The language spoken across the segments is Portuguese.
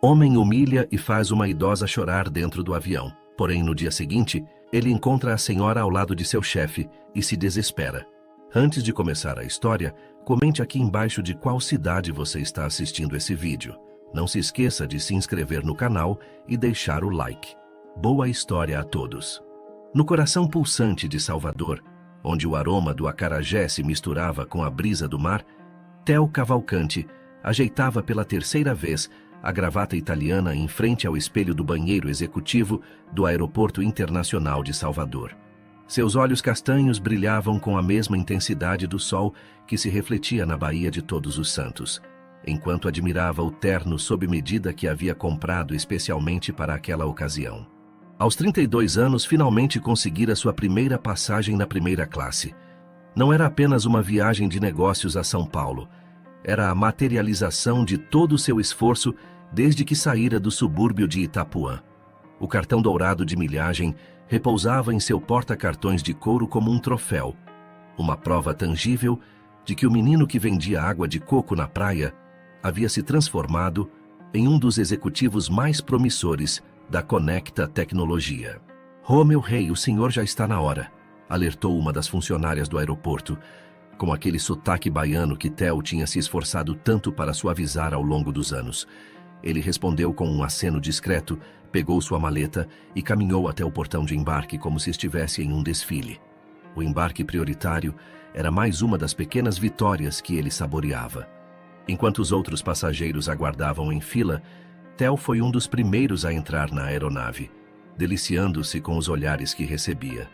Homem humilha e faz uma idosa chorar dentro do avião. Porém, no dia seguinte, ele encontra a senhora ao lado de seu chefe e se desespera. Antes de começar a história, comente aqui embaixo de qual cidade você está assistindo esse vídeo. Não se esqueça de se inscrever no canal e deixar o like. Boa história a todos! No coração pulsante de Salvador, onde o aroma do acarajé se misturava com a brisa do mar, Theo Cavalcanti ajeitava pela terceira vez a gravata italiana em frente ao espelho do banheiro executivo do Aeroporto Internacional de Salvador. Seus olhos castanhos brilhavam com a mesma intensidade do sol que se refletia na Baía de Todos os Santos, enquanto admirava o terno sob medida que havia comprado especialmente para aquela ocasião. Aos 32 anos, finalmente conseguira sua primeira passagem na primeira classe. Não era apenas uma viagem de negócios a São Paulo. Era a materialização de todo o seu esforço desde que saíra do subúrbio de Itapuã. O cartão dourado de milhagem repousava em seu porta-cartões de couro como um troféu, uma prova tangível de que o menino que vendia água de coco na praia havia se transformado em um dos executivos mais promissores da Conecta Tecnologia. Romeu Rei, o senhor já está na hora, alertou uma das funcionárias do aeroporto, com aquele sotaque baiano que Theo tinha se esforçado tanto para suavizar ao longo dos anos. Ele respondeu com um aceno discreto, pegou sua maleta e caminhou até o portão de embarque como se estivesse em um desfile. O embarque prioritário era mais uma das pequenas vitórias que ele saboreava. Enquanto os outros passageiros aguardavam em fila, Theo foi um dos primeiros a entrar na aeronave, deliciando-se com os olhares que recebia.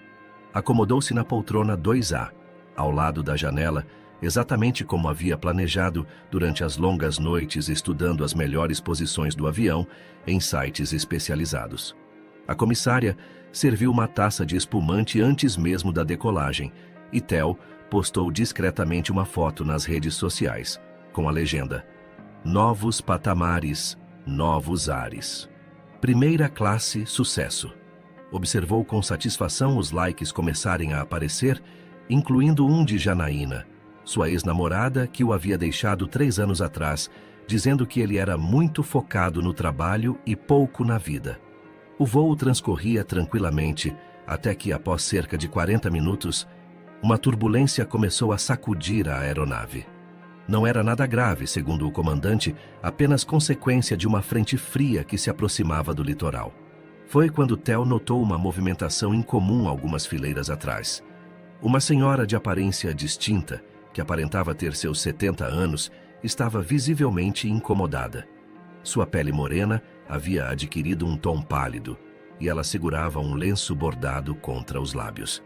Acomodou-se na poltrona 2A, ao lado da janela, exatamente como havia planejado durante as longas noites estudando as melhores posições do avião em sites especializados. A comissária serviu uma taça de espumante antes mesmo da decolagem e Theo postou discretamente uma foto nas redes sociais, com a legenda: "Novos patamares, novos ares. Primeira classe, sucesso." Observou com satisfação os likes começarem a aparecer, incluindo um de Janaína, sua ex-namorada que o havia deixado 3 anos atrás, dizendo que ele era muito focado no trabalho e pouco na vida. O voo transcorria tranquilamente, até que, após cerca de 40 minutos, uma turbulência começou a sacudir a aeronave. Não era nada grave, segundo o comandante, apenas consequência de uma frente fria que se aproximava do litoral. Foi quando Theo notou uma movimentação incomum algumas fileiras atrás. Uma senhora de aparência distinta, que aparentava ter seus 70 anos, estava visivelmente incomodada. Sua pele morena havia adquirido um tom pálido, e ela segurava um lenço bordado contra os lábios.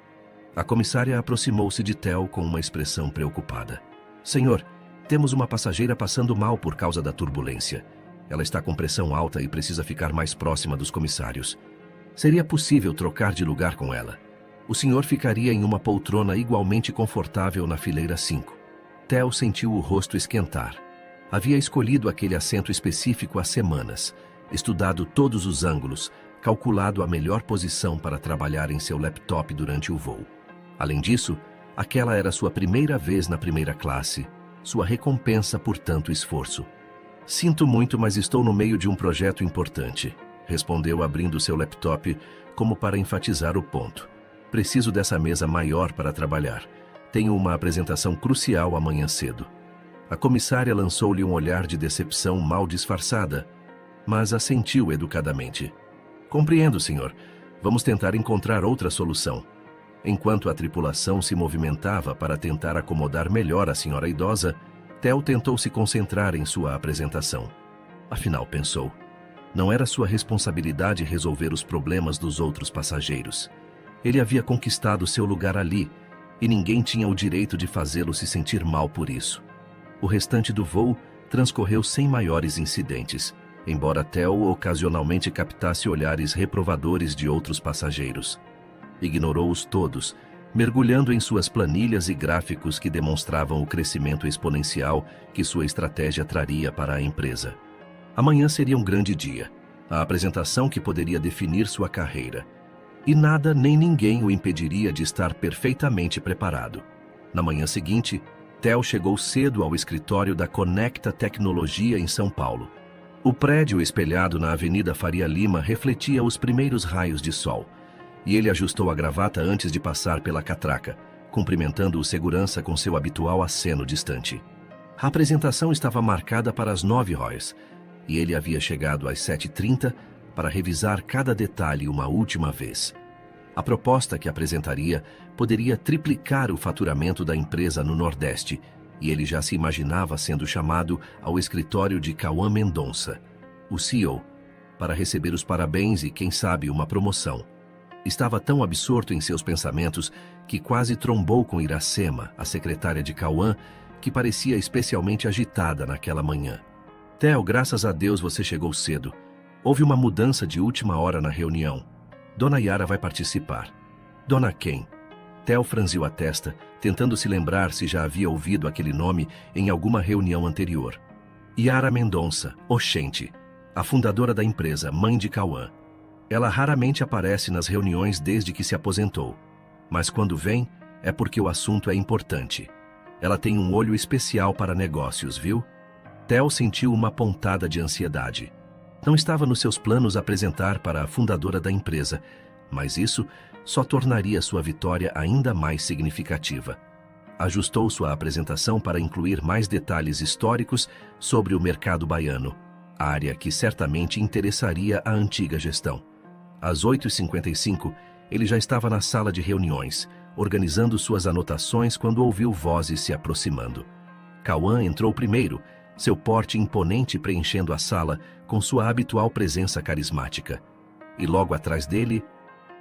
A comissária aproximou-se de Theo com uma expressão preocupada. "Senhor, temos uma passageira passando mal por causa da turbulência. Ela está com pressão alta e precisa ficar mais próxima dos comissários. Seria possível trocar de lugar com ela? O senhor ficaria em uma poltrona igualmente confortável na fileira 5. Theo sentiu o rosto esquentar. Havia escolhido aquele assento específico há semanas, estudado todos os ângulos, calculado a melhor posição para trabalhar em seu laptop durante o voo. Além disso, aquela era sua primeira vez na primeira classe, sua recompensa por tanto esforço. "Sinto muito, mas estou no meio de um projeto importante", respondeu abrindo seu laptop como para enfatizar o ponto. "Preciso dessa mesa maior para trabalhar. Tenho uma apresentação crucial amanhã cedo." A comissária lançou-lhe um olhar de decepção mal disfarçada, mas assentiu educadamente. "Compreendo, senhor. Vamos tentar encontrar outra solução." Enquanto a tripulação se movimentava para tentar acomodar melhor a senhora idosa, Theo tentou se concentrar em sua apresentação. Afinal, pensou, não era sua responsabilidade resolver os problemas dos outros passageiros. Ele havia conquistado seu lugar ali, e ninguém tinha o direito de fazê-lo se sentir mal por isso. O restante do voo transcorreu sem maiores incidentes, embora Theo ocasionalmente captasse olhares reprovadores de outros passageiros. Ignorou-os todos, mergulhando em suas planilhas e gráficos que demonstravam o crescimento exponencial que sua estratégia traria para a empresa. Amanhã seria um grande dia, a apresentação que poderia definir sua carreira. E nada nem ninguém o impediria de estar perfeitamente preparado. Na manhã seguinte, Theo chegou cedo ao escritório da Conecta Tecnologia em São Paulo. O prédio espelhado na Avenida Faria Lima refletia os primeiros raios de sol, e ele ajustou a gravata antes de passar pela catraca, cumprimentando o segurança com seu habitual aceno distante. A apresentação estava marcada para as 9h, e ele havia chegado às 7h30 para revisar cada detalhe uma última vez. A proposta que apresentaria poderia triplicar o faturamento da empresa no Nordeste, e ele já se imaginava sendo chamado ao escritório de Cauã Mendonça, o CEO, para receber os parabéns e, quem sabe, uma promoção. Estava tão absorto em seus pensamentos que quase trombou com Iracema, a secretária de Cauã, que parecia especialmente agitada naquela manhã. Theo, graças a Deus você chegou cedo. Houve uma mudança de última hora na reunião. Dona Yara vai participar. Dona quem? Theo franziu a testa, tentando se lembrar se já havia ouvido aquele nome em alguma reunião anterior. Yara Mendonça, oxente, a fundadora da empresa, mãe de Cauã. Ela raramente aparece nas reuniões desde que se aposentou, mas quando vem, é porque o assunto é importante. Ela tem um olho especial para negócios, viu? Theo sentiu uma pontada de ansiedade. Não estava nos seus planos apresentar para a fundadora da empresa, mas isso só tornaria sua vitória ainda mais significativa. Ajustou sua apresentação para incluir mais detalhes históricos sobre o mercado baiano, área que certamente interessaria a antiga gestão. Às 8h55, ele já estava na sala de reuniões, organizando suas anotações quando ouviu vozes se aproximando. Cauã entrou primeiro, seu porte imponente preenchendo a sala com sua habitual presença carismática. E logo atrás dele,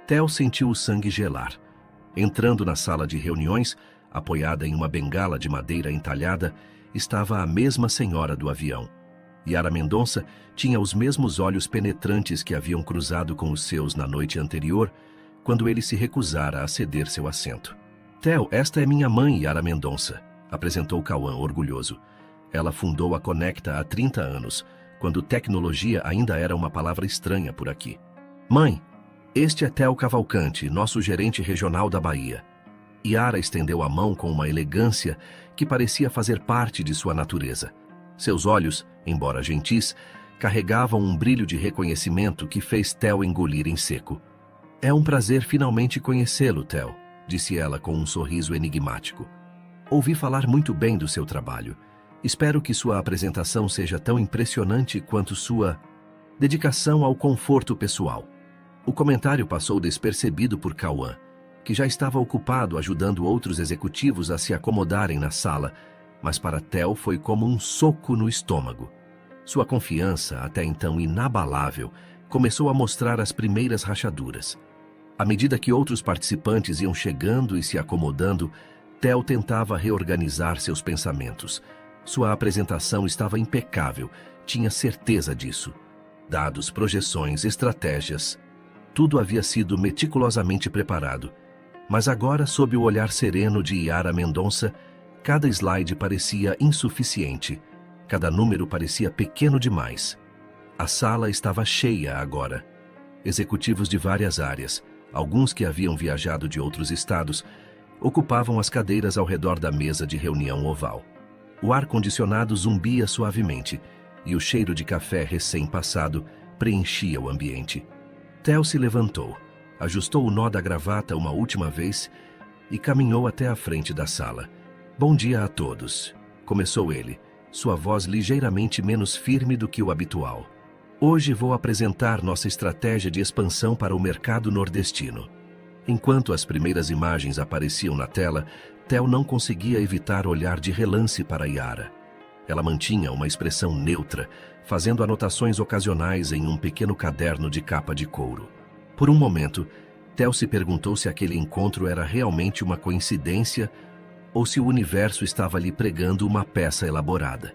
Theo sentiu o sangue gelar. Entrando na sala de reuniões, apoiada em uma bengala de madeira entalhada, estava a mesma senhora do avião. Yara Mendonça tinha os mesmos olhos penetrantes que haviam cruzado com os seus na noite anterior, quando ele se recusara a ceder seu assento. Theo, esta é minha mãe, Yara Mendonça, apresentou Cauã orgulhoso. Ela fundou a Conecta há 30 anos, quando tecnologia ainda era uma palavra estranha por aqui. Mãe, este é Theo Cavalcante, nosso gerente regional da Bahia. Yara estendeu a mão com uma elegância que parecia fazer parte de sua natureza. Seus olhos, embora gentis, carregavam um brilho de reconhecimento que fez Theo engolir em seco. É um prazer finalmente conhecê-lo, Theo, disse ela com um sorriso enigmático. Ouvi falar muito bem do seu trabalho. Espero que sua apresentação seja tão impressionante quanto sua dedicação ao conforto pessoal. O comentário passou despercebido por Cauã, que já estava ocupado ajudando outros executivos a se acomodarem na sala, mas para Theo foi como um soco no estômago. Sua confiança, até então inabalável, começou a mostrar as primeiras rachaduras. À medida que outros participantes iam chegando e se acomodando, Theo tentava reorganizar seus pensamentos. Sua apresentação estava impecável, tinha certeza disso. Dados, projeções, estratégias, tudo havia sido meticulosamente preparado. Mas agora, sob o olhar sereno de Yara Mendonça, cada slide parecia insuficiente, cada número parecia pequeno demais. A sala estava cheia agora. Executivos de várias áreas, alguns que haviam viajado de outros estados, ocupavam as cadeiras ao redor da mesa de reunião oval. O ar-condicionado zumbia suavemente e o cheiro de café recém-passado preenchia o ambiente. Theo se levantou, ajustou o nó da gravata uma última vez e caminhou até a frente da sala. Bom dia a todos, começou ele, sua voz ligeiramente menos firme do que o habitual. Hoje vou apresentar nossa estratégia de expansão para o mercado nordestino. Enquanto as primeiras imagens apareciam na tela, Theo não conseguia evitar olhar de relance para Yara. Ela mantinha uma expressão neutra, fazendo anotações ocasionais em um pequeno caderno de capa de couro. Por um momento, Theo se perguntou se aquele encontro era realmente uma coincidência ou se o universo estava lhe pregando uma peça elaborada.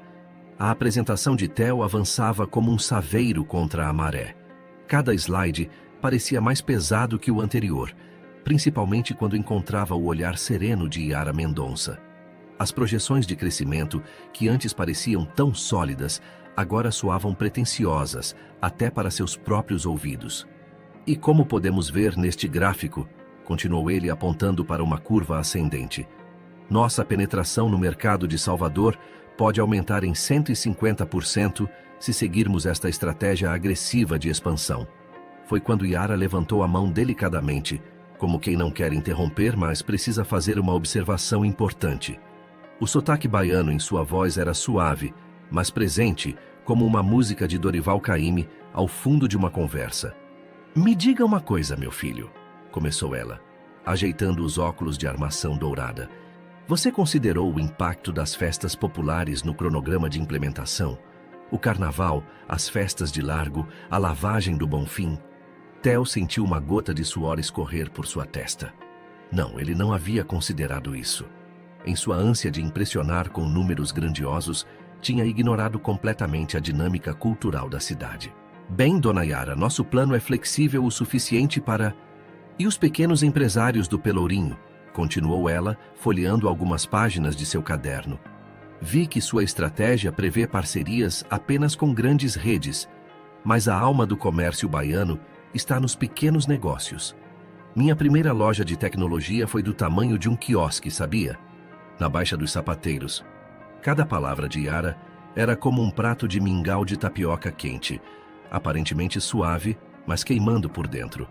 A apresentação de Theo avançava como um saveiro contra a maré. Cada slide parecia mais pesado que o anterior, principalmente quando encontrava o olhar sereno de Yara Mendonça. As projeções de crescimento, que antes pareciam tão sólidas, agora soavam pretensiosas, até para seus próprios ouvidos. E como podemos ver neste gráfico, continuou ele apontando para uma curva ascendente, nossa penetração no mercado de Salvador pode aumentar em 150% se seguirmos esta estratégia agressiva de expansão. Foi quando Yara levantou a mão delicadamente, como quem não quer interromper, mas precisa fazer uma observação importante. O sotaque baiano em sua voz era suave, mas presente, como uma música de Dorival Caymmi ao fundo de uma conversa. Me diga uma coisa, meu filho, começou ela, ajeitando os óculos de armação dourada. Você considerou o impacto das festas populares no cronograma de implementação? O carnaval, as festas de largo, a lavagem do Bonfim? Theo sentiu uma gota de suor escorrer por sua testa. Não, ele não havia considerado isso. Em sua ânsia de impressionar com números grandiosos, tinha ignorado completamente a dinâmica cultural da cidade. Bem, dona Yara, nosso plano é flexível o suficiente para... E os pequenos empresários do Pelourinho? Continuou ela, folheando algumas páginas de seu caderno. Vi que sua estratégia prevê parcerias apenas com grandes redes, mas a alma do comércio baiano está nos pequenos negócios. Minha primeira loja de tecnologia foi do tamanho de um quiosque, sabia? Na Baixa dos Sapateiros. Cada palavra de Yara era como um prato de mingau de tapioca quente, aparentemente suave, mas queimando por dentro.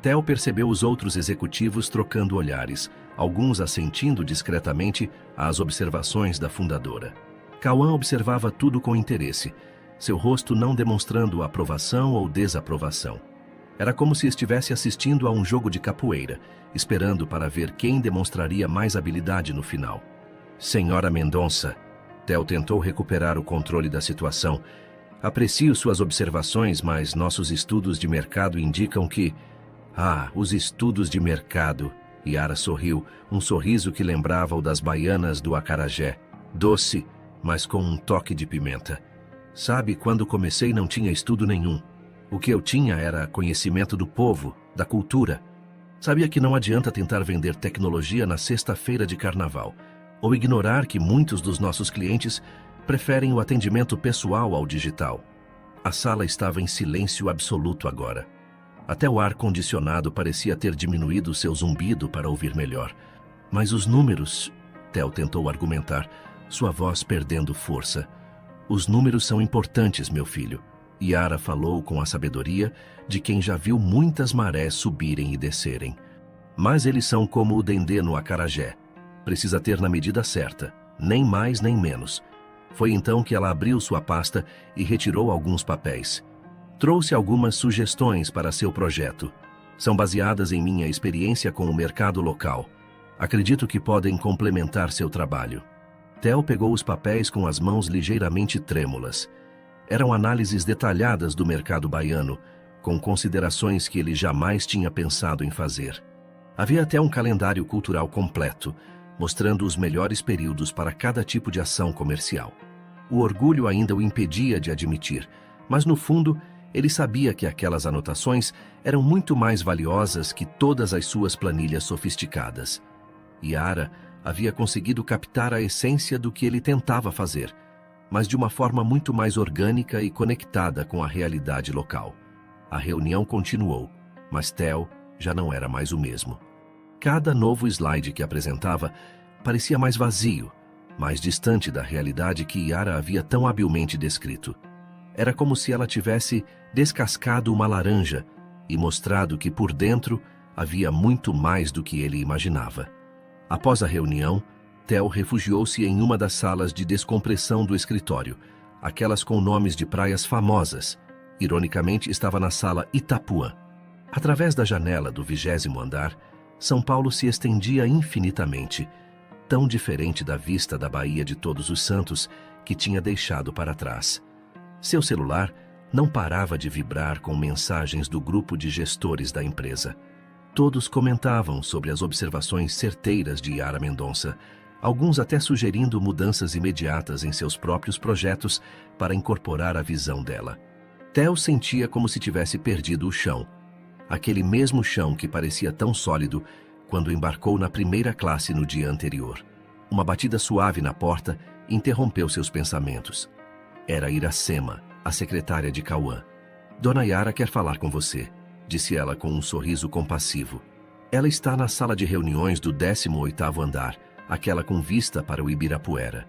Theo percebeu os outros executivos trocando olhares, alguns assentindo discretamente às observações da fundadora. Cauã observava tudo com interesse, seu rosto não demonstrando aprovação ou desaprovação. Era como se estivesse assistindo a um jogo de capoeira, esperando para ver quem demonstraria mais habilidade no final. Senhora Mendonça, Theo tentou recuperar o controle da situação. Aprecio suas observações, mas nossos estudos de mercado indicam que... Ah, os estudos de mercado. Yara sorriu, um sorriso que lembrava o das baianas do acarajé. Doce, mas com um toque de pimenta. Sabe, quando comecei não tinha estudo nenhum. O que eu tinha era conhecimento do povo, da cultura. Sabia que não adianta tentar vender tecnologia na sexta-feira de carnaval, ou ignorar que muitos dos nossos clientes preferem o atendimento pessoal ao digital. A sala estava em silêncio absoluto agora. Até o ar-condicionado parecia ter diminuído seu zumbido para ouvir melhor. Mas os números... Theo tentou argumentar, sua voz perdendo força. Os números são importantes, meu filho. Yara falou com a sabedoria de quem já viu muitas marés subirem e descerem. Mas eles são como o dendê no acarajé. Precisa ter na medida certa, nem mais nem menos. Foi então que ela abriu sua pasta e retirou alguns papéis. Trouxe algumas sugestões para seu projeto. São baseadas em minha experiência com o mercado local. Acredito que podem complementar seu trabalho. Theo pegou os papéis com as mãos ligeiramente trêmulas. Eram análises detalhadas do mercado baiano, com considerações que ele jamais tinha pensado em fazer. Havia até um calendário cultural completo, mostrando os melhores períodos para cada tipo de ação comercial. O orgulho ainda o impedia de admitir, mas no fundo, ele sabia que aquelas anotações eram muito mais valiosas que todas as suas planilhas sofisticadas. Yara havia conseguido captar a essência do que ele tentava fazer, mas de uma forma muito mais orgânica e conectada com a realidade local. A reunião continuou, mas Theo já não era mais o mesmo. Cada novo slide que apresentava parecia mais vazio, mais distante da realidade que Yara havia tão habilmente descrito. Era como se ela tivesse descascado uma laranja e mostrado que por dentro havia muito mais do que ele imaginava. Após a reunião, Theo refugiou-se em uma das salas de descompressão do escritório, aquelas com nomes de praias famosas. Ironicamente, estava na sala Itapuã. Através da janela do 20º andar, São Paulo se estendia infinitamente, tão diferente da vista da Baía de Todos os Santos que tinha deixado para trás. Seu celular não parava de vibrar com mensagens do grupo de gestores da empresa. Todos comentavam sobre as observações certeiras de Yara Mendonça, alguns até sugerindo mudanças imediatas em seus próprios projetos para incorporar a visão dela. Theo sentia como se tivesse perdido o chão, aquele mesmo chão que parecia tão sólido quando embarcou na primeira classe no dia anterior. Uma batida suave na porta interrompeu seus pensamentos. Era Iracema, a secretária de Cauã. Dona Yara quer falar com você, disse ela com um sorriso compassivo. Ela está na sala de reuniões do 18º andar, aquela com vista para o Ibirapuera.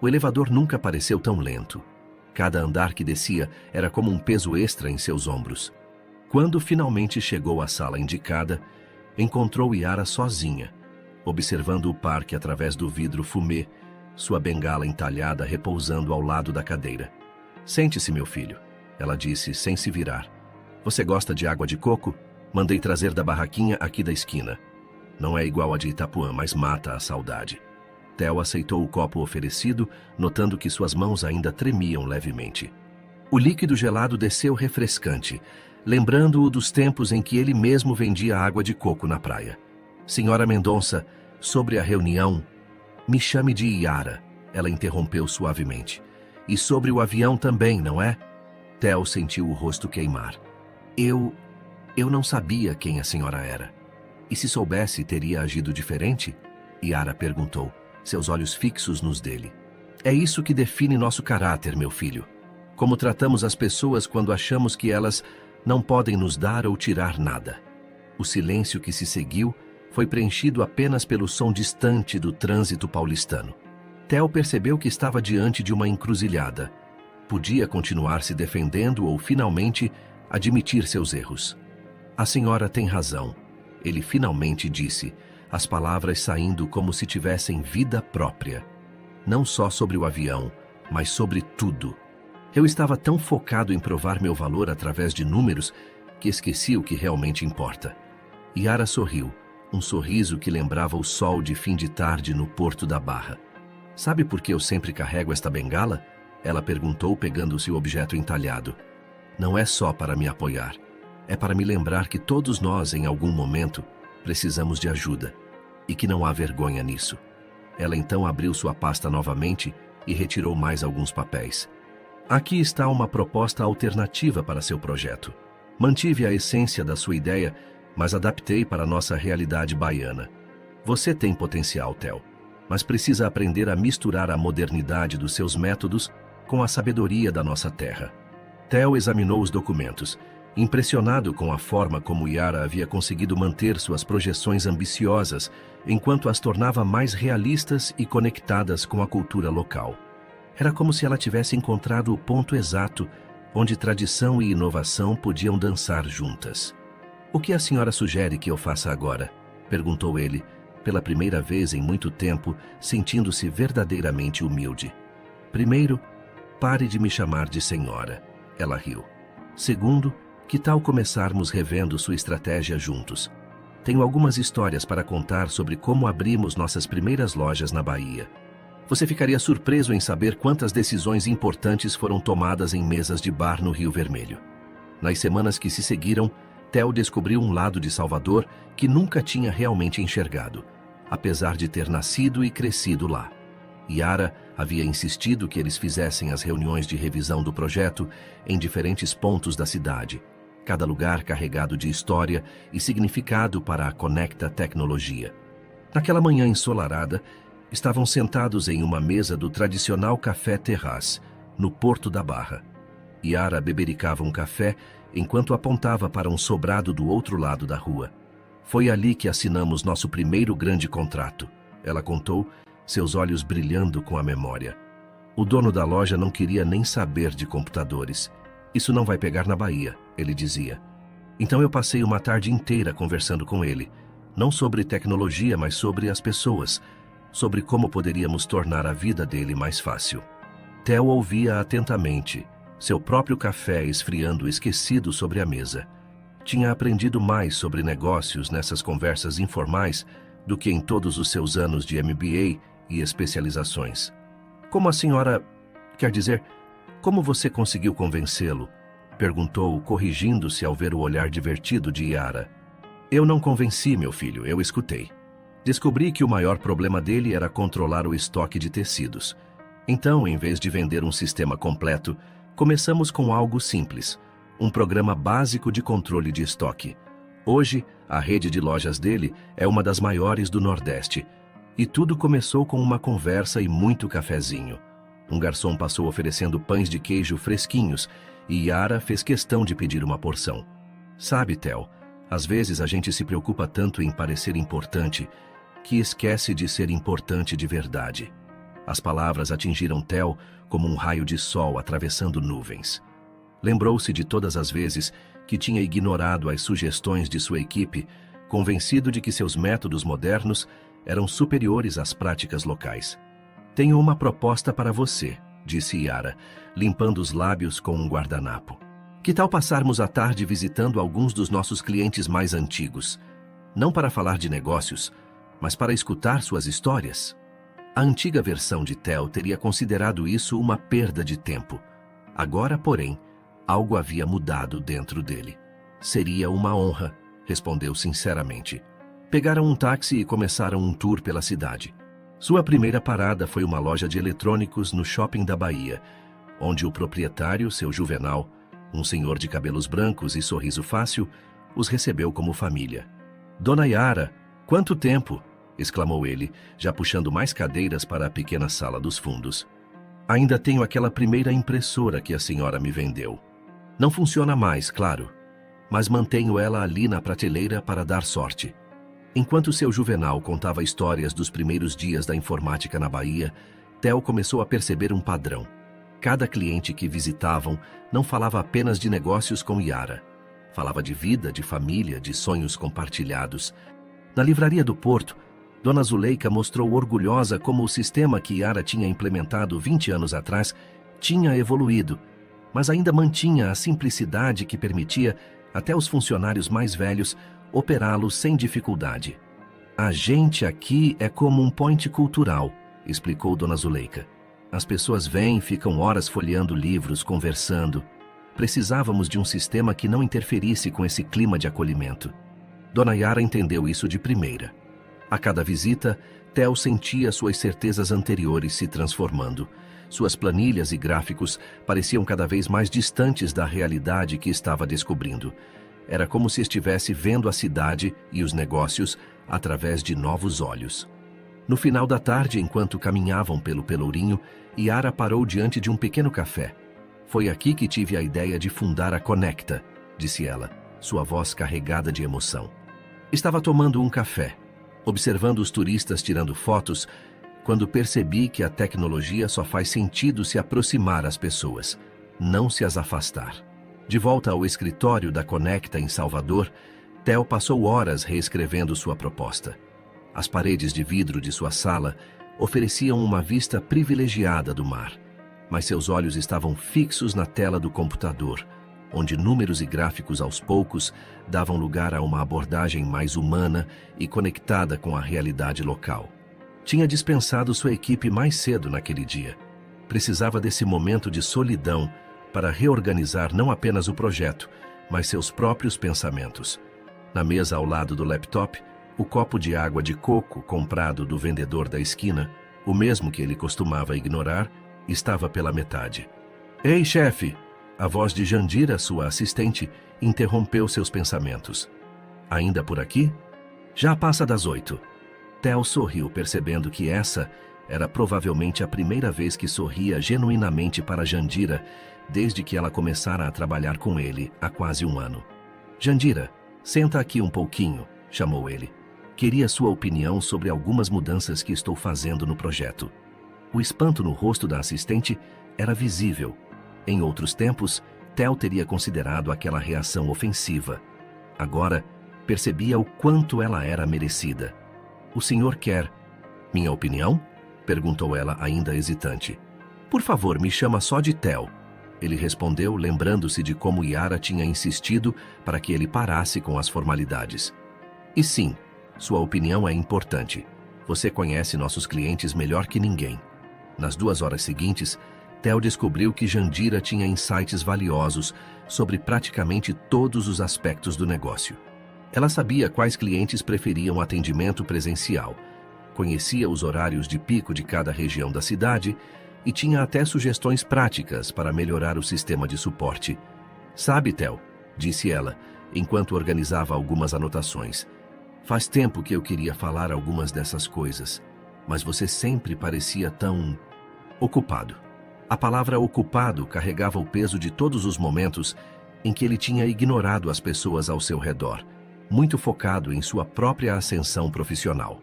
O elevador nunca pareceu tão lento. Cada andar que descia era como um peso extra em seus ombros. Quando finalmente chegou à sala indicada, encontrou Yara sozinha, observando o parque através do vidro fumê, sua bengala entalhada repousando ao lado da cadeira. "Sente-se, meu filho", ela disse, sem se virar. "Você gosta de água de coco? Mandei trazer da barraquinha aqui da esquina. Não é igual a de Itapuã, mas mata a saudade." Theo aceitou o copo oferecido, notando que suas mãos ainda tremiam levemente. O líquido gelado desceu refrescante, lembrando-o dos tempos em que ele mesmo vendia água de coco na praia. "Senhora Mendonça, sobre a reunião..." "Me chame de Yara", ela interrompeu suavemente. "E sobre o avião também, não é?" Theo sentiu o rosto queimar. Eu não sabia quem a senhora era." "E se soubesse, teria agido diferente?" Yara perguntou, seus olhos fixos nos dele. "É isso que define nosso caráter, meu filho. Como tratamos as pessoas quando achamos que elas não podem nos dar ou tirar nada." O silêncio que se seguiu foi preenchido apenas pelo som distante do trânsito paulistano. Theo percebeu que estava diante de uma encruzilhada. Podia continuar se defendendo ou, finalmente, admitir seus erros. "A senhora tem razão", ele finalmente disse, as palavras saindo como se tivessem vida própria. "Não só sobre o avião, mas sobre tudo. Eu estava tão focado em provar meu valor através de números que esqueci o que realmente importa." Yara sorriu, um sorriso que lembrava o sol de fim de tarde no Porto da Barra. "Sabe por que eu sempre carrego esta bengala?" ela perguntou, pegando-se o objeto entalhado. "Não é só para me apoiar. É para me lembrar que todos nós, em algum momento, precisamos de ajuda. E que não há vergonha nisso." Ela então abriu sua pasta novamente e retirou mais alguns papéis. "Aqui está uma proposta alternativa para seu projeto. Mantive a essência da sua ideia, mas adaptei para a nossa realidade baiana. Você tem potencial, Theo, mas precisa aprender a misturar a modernidade dos seus métodos com a sabedoria da nossa terra." Theo examinou os documentos, impressionado com a forma como Yara havia conseguido manter suas projeções ambiciosas, enquanto as tornava mais realistas e conectadas com a cultura local. Era como se ela tivesse encontrado o ponto exato onde tradição e inovação podiam dançar juntas. "O que a senhora sugere que eu faça agora?" perguntou ele, pela primeira vez em muito tempo, sentindo-se verdadeiramente humilde. "Primeiro, pare de me chamar de senhora." Ela riu. "Segundo, que tal começarmos revendo sua estratégia juntos? Tenho algumas histórias para contar sobre como abrimos nossas primeiras lojas na Bahia. Você ficaria surpreso em saber quantas decisões importantes foram tomadas em mesas de bar no Rio Vermelho." Nas semanas que se seguiram, Theo descobriu um lado de Salvador que nunca tinha realmente enxergado, apesar de ter nascido e crescido lá. Yara havia insistido que eles fizessem as reuniões de revisão do projeto em diferentes pontos da cidade, cada lugar carregado de história e significado para a Conecta Tecnologia. Naquela manhã ensolarada, estavam sentados em uma mesa do tradicional Café Terrace, no Porto da Barra. Yara bebericava um café enquanto apontava para um sobrado do outro lado da rua. "Foi ali que assinamos nosso primeiro grande contrato", ela contou, seus olhos brilhando com a memória. "O dono da loja não queria nem saber de computadores. Isso não vai pegar na Bahia", ele dizia. Então eu passei uma tarde inteira conversando com ele, não sobre tecnologia, mas sobre as pessoas, sobre como poderíamos tornar a vida dele mais fácil. Theo ouvia atentamente, seu próprio café esfriando esquecido sobre a mesa. Tinha aprendido mais sobre negócios nessas conversas informais do que em todos os seus anos de MBA e especializações. "Como a senhora... quer dizer, como você conseguiu convencê-lo?" perguntou, corrigindo-se ao ver o olhar divertido de Yara. "Eu não convenci, meu filho, eu escutei. Descobri que o maior problema dele era controlar o estoque de tecidos. Então, em vez de vender um sistema completo, começamos com algo simples, um programa básico de controle de estoque. Hoje, a rede de lojas dele é uma das maiores do Nordeste. E tudo começou com uma conversa e muito cafezinho. Um garçom passou oferecendo pães de queijo fresquinhos e Yara fez questão de pedir uma porção. Sabe, Theo, às vezes a gente se preocupa tanto em parecer importante que esquece de ser importante de verdade." As palavras atingiram Theo como um raio de sol atravessando nuvens. Lembrou-se de todas as vezes que tinha ignorado as sugestões de sua equipe, convencido de que seus métodos modernos eram superiores às práticas locais. "Tenho uma proposta para você", disse Yara, limpando os lábios com um guardanapo. "Que tal passarmos a tarde visitando alguns dos nossos clientes mais antigos? Não para falar de negócios, mas para escutar suas histórias?" A antiga versão de Theo teria considerado isso uma perda de tempo. Agora, porém, algo havia mudado dentro dele. "Seria uma honra", respondeu sinceramente. Pegaram um táxi e começaram um tour pela cidade. Sua primeira parada foi uma loja de eletrônicos no shopping da Bahia, onde o proprietário, seu Juvenal, um senhor de cabelos brancos e sorriso fácil, os recebeu como família. "Dona Yara, quanto tempo!" exclamou ele, já puxando mais cadeiras para a pequena sala dos fundos. "Ainda tenho aquela primeira impressora que a senhora me vendeu. Não funciona mais, claro, mas mantenho ela ali na prateleira para dar sorte." Enquanto seu Juvenal contava histórias dos primeiros dias da informática na Bahia, Theo começou a perceber um padrão. Cada cliente que visitavam não falava apenas de negócios com Yara. Falava de vida, de família, de sonhos compartilhados. Na livraria do Porto, Dona Zuleika mostrou orgulhosa como o sistema que Yara tinha implementado 20 anos atrás tinha evoluído, mas ainda mantinha a simplicidade que permitia até os funcionários mais velhos operá-lo sem dificuldade. "A gente aqui é como um point cultural", explicou Dona Zuleika. "As pessoas vêm, ficam horas folheando livros, conversando. Precisávamos de um sistema que não interferisse com esse clima de acolhimento." Dona Yara entendeu isso de primeira. A cada visita, Theo sentia suas certezas anteriores se transformando. Suas planilhas e gráficos pareciam cada vez mais distantes da realidade que estava descobrindo. Era como se estivesse vendo a cidade e os negócios através de novos olhos. No final da tarde, enquanto caminhavam pelo Pelourinho, Yara parou diante de um pequeno café. "Foi aqui que tive a ideia de fundar a Conecta", disse ela, sua voz carregada de emoção. "Estava tomando um café, observando os turistas tirando fotos, quando percebi que a tecnologia só faz sentido se aproximar às pessoas, não se as afastar." De volta ao escritório da Conecta em Salvador, Theo passou horas reescrevendo sua proposta. As paredes de vidro de sua sala ofereciam uma vista privilegiada do mar, mas seus olhos estavam fixos na tela do computador, onde números e gráficos aos poucos davam lugar a uma abordagem mais humana e conectada com a realidade local. Tinha dispensado sua equipe mais cedo naquele dia. Precisava desse momento de solidão para reorganizar não apenas o projeto, mas seus próprios pensamentos. Na mesa ao lado do laptop, o copo de água de coco comprado do vendedor da esquina, o mesmo que ele costumava ignorar, estava pela metade. "Ei, chefe!" A voz de Jandira, sua assistente, interrompeu seus pensamentos. "Ainda por aqui? Já passa das 8. Theo sorriu, percebendo que essa era provavelmente a primeira vez que sorria genuinamente para Jandira, desde que ela começara a trabalhar com ele há quase um ano. "Jandira, senta aqui um pouquinho", chamou ele. "Queria sua opinião sobre algumas mudanças que estou fazendo no projeto." O espanto no rosto da assistente era visível. Em outros tempos, Theo teria considerado aquela reação ofensiva. Agora, percebia o quanto ela era merecida. "O senhor quer minha opinião?" perguntou ela, ainda hesitante. "Por favor, me chama só de Theo", ele respondeu, lembrando-se de como Yara tinha insistido para que ele parasse com as formalidades. "E sim, sua opinião é importante. Você conhece nossos clientes melhor que ninguém." Nas 2 horas seguintes, Theo descobriu que Jandira tinha insights valiosos sobre praticamente todos os aspectos do negócio. Ela sabia quais clientes preferiam atendimento presencial, conhecia os horários de pico de cada região da cidade e tinha até sugestões práticas para melhorar o sistema de suporte. "Sabe, Theo", disse ela, enquanto organizava algumas anotações, "faz tempo que eu queria falar algumas dessas coisas, mas você sempre parecia tão ocupado." A palavra ocupado carregava o peso de todos os momentos em que ele tinha ignorado as pessoas ao seu redor, muito focado em sua própria ascensão profissional.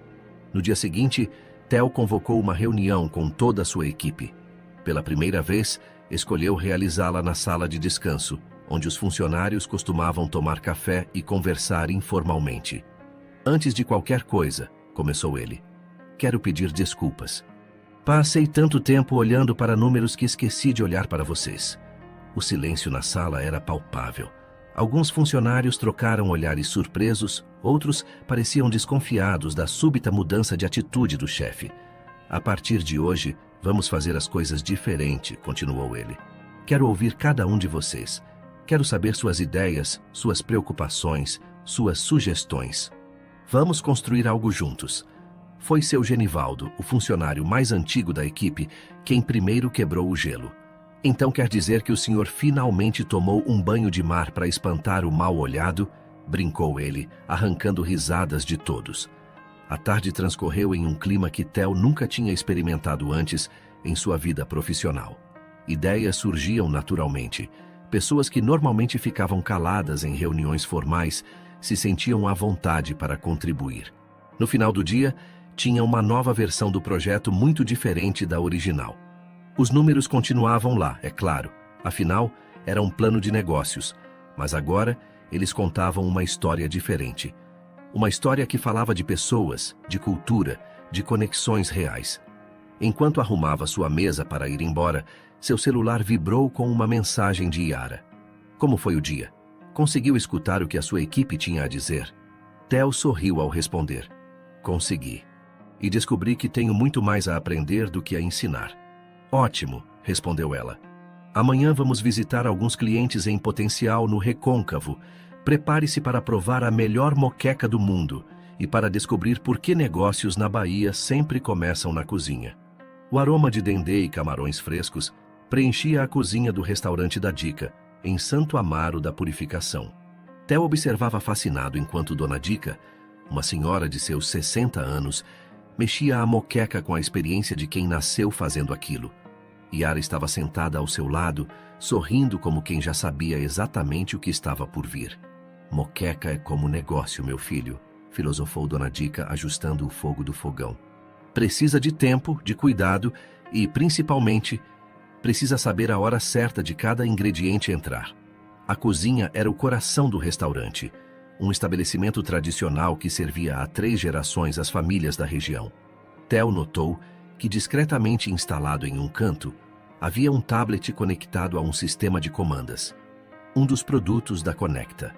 No dia seguinte, Theo convocou uma reunião com toda a sua equipe. Pela primeira vez, escolheu realizá-la na sala de descanso, onde os funcionários costumavam tomar café e conversar informalmente. Antes de qualquer coisa, começou ele, quero pedir desculpas. Passei tanto tempo olhando para números que esqueci de olhar para vocês. O silêncio na sala era palpável. Alguns funcionários trocaram olhares surpresos, outros pareciam desconfiados da súbita mudança de atitude do chefe. A partir de hoje, vamos fazer as coisas diferente, continuou ele. Quero ouvir cada um de vocês. Quero saber suas ideias, suas preocupações, suas sugestões. Vamos construir algo juntos. Foi seu Genivaldo, o funcionário mais antigo da equipe, quem primeiro quebrou o gelo. Então quer dizer que o senhor finalmente tomou um banho de mar para espantar o mal-olhado? Brincou ele, arrancando risadas de todos. A tarde transcorreu em um clima que Theo nunca tinha experimentado antes em sua vida profissional. Ideias surgiam naturalmente. Pessoas que normalmente ficavam caladas em reuniões formais se sentiam à vontade para contribuir. No final do dia, tinha uma nova versão do projeto muito diferente da original. Os números continuavam lá, é claro, afinal, era um plano de negócios, mas agora eles contavam uma história diferente. Uma história que falava de pessoas, de cultura, de conexões reais. Enquanto arrumava sua mesa para ir embora, seu celular vibrou com uma mensagem de Yara. Como foi o dia? Conseguiu escutar o que a sua equipe tinha a dizer? Theo sorriu ao responder. Consegui. E descobri que tenho muito mais a aprender do que a ensinar. Ótimo, respondeu ela. Amanhã vamos visitar alguns clientes em potencial no Recôncavo. Prepare-se para provar a melhor moqueca do mundo e para descobrir por que negócios na Bahia sempre começam na cozinha. O aroma de dendê e camarões frescos preenchia a cozinha do restaurante da Dica, em Santo Amaro da Purificação. Theo observava fascinado enquanto Dona Dica, uma senhora de seus 60 anos, mexia a moqueca com a experiência de quem nasceu fazendo aquilo. Yara estava sentada ao seu lado, sorrindo como quem já sabia exatamente o que estava por vir. Moqueca é como negócio, meu filho, filosofou Dona Dica, ajustando o fogo do fogão. Precisa de tempo, de cuidado e, principalmente, precisa saber a hora certa de cada ingrediente entrar. A cozinha era o coração do restaurante, um estabelecimento tradicional que servia a 3 gerações as famílias da região. Theo notou que, discretamente instalado em um canto, havia um tablet conectado a um sistema de comandas, um dos produtos da Conecta.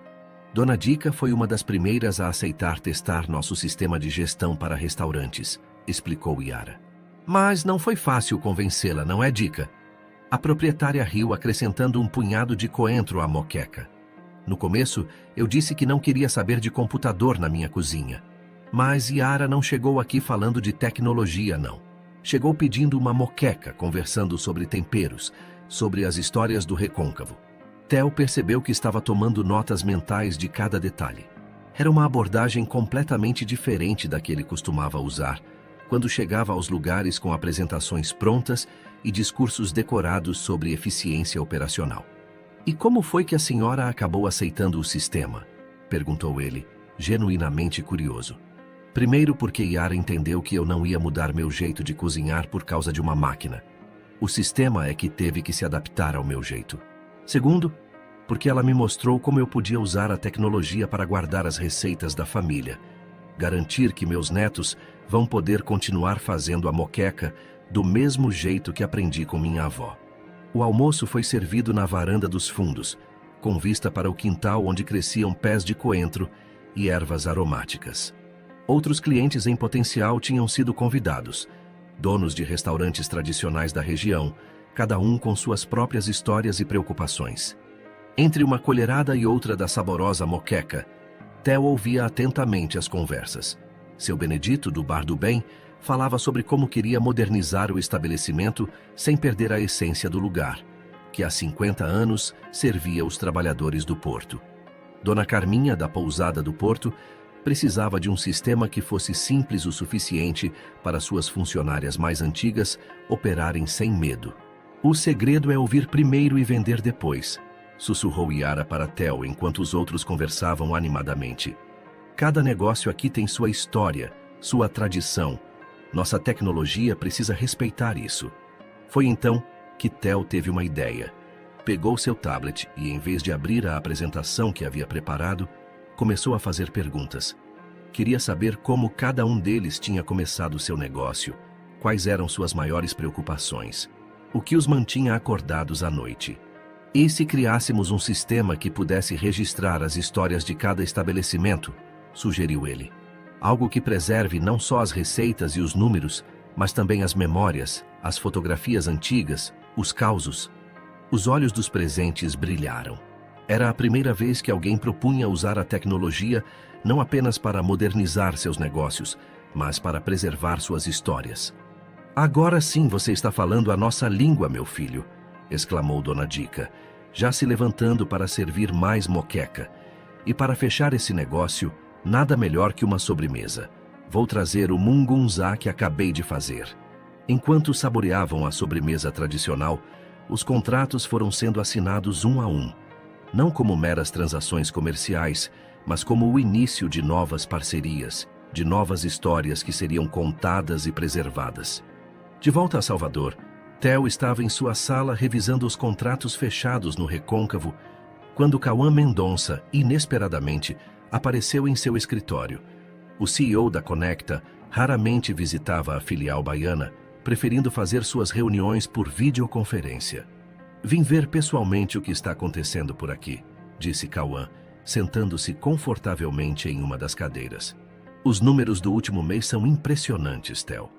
Dona Dica foi uma das primeiras a aceitar testar nosso sistema de gestão para restaurantes, explicou Yara. Mas não foi fácil convencê-la, não é, Dica? A proprietária riu, acrescentando um punhado de coentro à moqueca. No começo, eu disse que não queria saber de computador na minha cozinha. Mas Yara não chegou aqui falando de tecnologia, não. Chegou pedindo uma moqueca, conversando sobre temperos, sobre as histórias do Recôncavo. Theo percebeu que estava tomando notas mentais de cada detalhe. Era uma abordagem completamente diferente da que ele costumava usar, quando chegava aos lugares com apresentações prontas e discursos decorados sobre eficiência operacional. E como foi que a senhora acabou aceitando o sistema? Perguntou ele, genuinamente curioso. Primeiro porque Yara entendeu que eu não ia mudar meu jeito de cozinhar por causa de uma máquina. O sistema é que teve que se adaptar ao meu jeito. Segundo, porque ela me mostrou como eu podia usar a tecnologia para guardar as receitas da família, garantir que meus netos vão poder continuar fazendo a moqueca do mesmo jeito que aprendi com minha avó. O almoço foi servido na varanda dos fundos, com vista para o quintal onde cresciam pés de coentro e ervas aromáticas. Outros clientes em potencial tinham sido convidados, donos de restaurantes tradicionais da região, cada um com suas próprias histórias e preocupações. Entre uma colherada e outra da saborosa moqueca, Theo ouvia atentamente as conversas. Seu Benedito, do Bar do Bem, falava sobre como queria modernizar o estabelecimento sem perder a essência do lugar, que há 50 anos servia os trabalhadores do porto. Dona Carminha, da pousada do porto, precisava de um sistema que fosse simples o suficiente para suas funcionárias mais antigas operarem sem medo. O segredo é ouvir primeiro e vender depois, sussurrou Yara para Theo enquanto os outros conversavam animadamente. Cada negócio aqui tem sua história, sua tradição. Nossa tecnologia precisa respeitar isso. Foi então que Theo teve uma ideia. Pegou seu tablet e, em vez de abrir a apresentação que havia preparado, começou a fazer perguntas. Queria saber como cada um deles tinha começado seu negócio, quais eram suas maiores preocupações, o que os mantinha acordados à noite. E se criássemos um sistema que pudesse registrar as histórias de cada estabelecimento, sugeriu ele. Algo que preserve não só as receitas e os números, mas também as memórias, as fotografias antigas, os causos. Os olhos dos presentes brilharam. Era a primeira vez que alguém propunha usar a tecnologia não apenas para modernizar seus negócios, mas para preservar suas histórias. Agora sim você está falando a nossa língua, meu filho, exclamou Dona Dica, já se levantando para servir mais moqueca. E para fechar esse negócio, nada melhor que uma sobremesa. Vou trazer o mungunzá que acabei de fazer. Enquanto saboreavam a sobremesa tradicional, os contratos foram sendo assinados um a um, não como meras transações comerciais, mas como o início de novas parcerias, de novas histórias que seriam contadas e preservadas. De volta a Salvador, Theo estava em sua sala revisando os contratos fechados no Recôncavo, quando Cauã Mendonça, inesperadamente, apareceu em seu escritório. O CEO da Conecta raramente visitava a filial baiana, preferindo fazer suas reuniões por videoconferência. Vim ver pessoalmente o que está acontecendo por aqui, disse Cauã, sentando-se confortavelmente em uma das cadeiras. Os números do último mês são impressionantes, Theo.